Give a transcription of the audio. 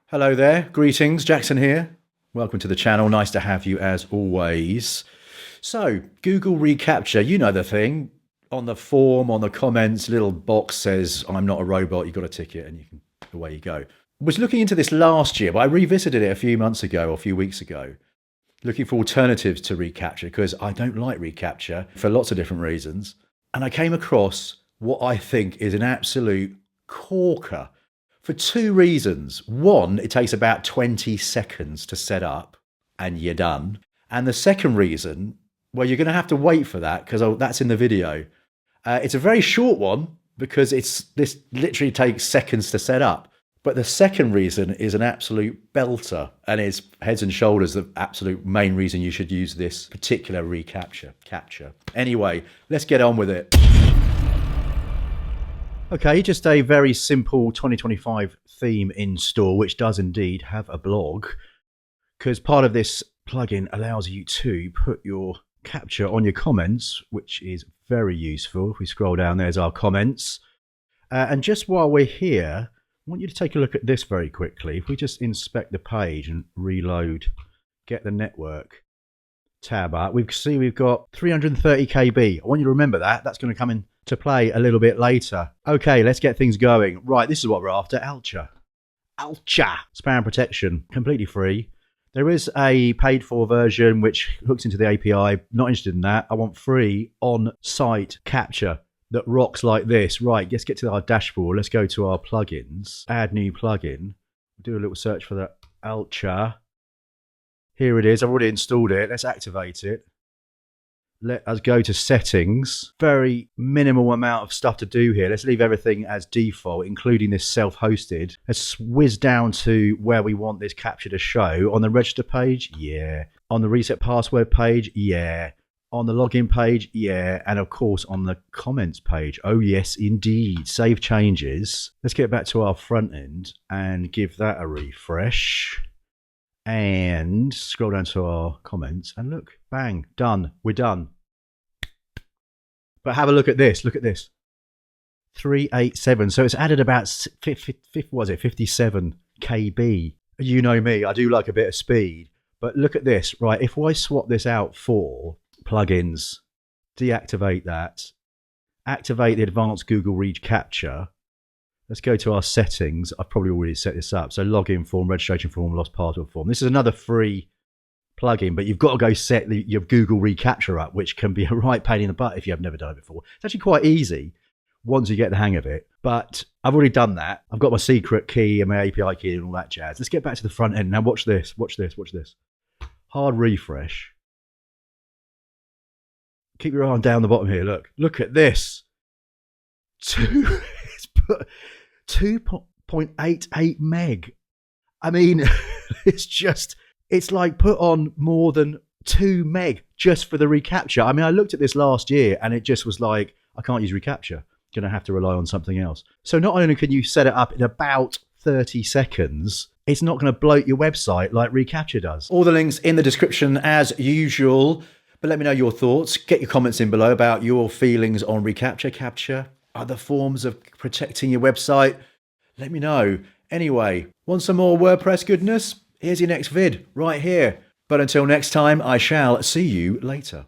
Hello there, greetings, Jakson here. Welcome to the channel, nice to have you as always. So, Google ReCaptcha, you know the thing. On the form, on the comments, little box says, I'm not a robot, you've got a ticket, and away you go. Was looking into this last year, but I revisited it a few months ago, or a few weeks ago, looking for alternatives to ReCaptcha, because I don't like ReCaptcha for lots of different reasons. And I came across what I think is an absolute corker. For two reasons. One, it takes about 20 seconds to set up and you're done. And the second reason, well, you're going to have to wait for that because that's in the video. It's a very short one because this literally takes seconds to set up. But the second reason is an absolute belter and is heads and shoulders the absolute main reason you should use this particular ReCaptcha. Anyway, let's get on with it. Okay, just a very simple 2025 theme in store, which does indeed have a blog, because part of this plugin allows you to put your captcha on your comments, which is very useful. If we scroll down, there's our comments. And just while we're here, I want you to take a look at this very quickly. If we just inspect the page and reload, get the network tab up, we've got 330 KB. I want you to remember that. That's going to come in to play a little bit later. Okay, let's get things going. Right, this is what we're after. Captcha. Spam protection, completely free. There is a paid for version which hooks into the API. Not interested in that. I want free on-site captcha that rocks like this. Right, let's get to our dashboard. Let's go to our plugins. Add new plugin. Do a little search for the Captcha. Here it is. I've already installed it. Let's activate it. Let us go to settings. Very minimal amount of stuff to do here. Let's leave everything as default, including this self-hosted. Let's whiz down to where we want this captcha to show. On the register page, yeah. On the reset password page, yeah. On the login page, yeah. And of course on the comments page. Oh yes, indeed. Save changes. Let's get back to our front end and give that a refresh. And scroll down to our comments and look, bang, done. We're done. But have a look at this. Look at this. 387. So it's added about 57 KB. You know me, I do like a bit of speed. But look at this, right? If I swap this out for plugins, deactivate that, activate the advanced Google ReCaptcha. Let's go to our settings. I've probably already set this up. So login form, registration form, lost password form. This is another free plugin, but you've got to go set your Google ReCaptcha up, which can be a right pain in the butt if you have never done it before. It's actually quite easy once you get the hang of it, but I've already done that. I've got my secret key and my API key and all that jazz. Let's get back to the front end. Now watch this, watch this, watch this. Hard refresh. Keep your eye on down the bottom here. Look at this. 2.88 meg. I mean, it's like put on more than 2 meg just for the ReCaptcha. I mean, I looked at this last year and it just was like, I can't use ReCaptcha. Going to have to rely on something else. So not only can you set it up in about 30 seconds, it's not going to bloat your website like ReCaptcha does. All the links in the description as usual. But let me know your thoughts. Get your comments in below about your feelings on ReCaptcha, Captcha, other forms of protecting your website. Let me know. Anyway, want some more WordPress goodness? Here's your next vid right here. But until next time, I shall see you later.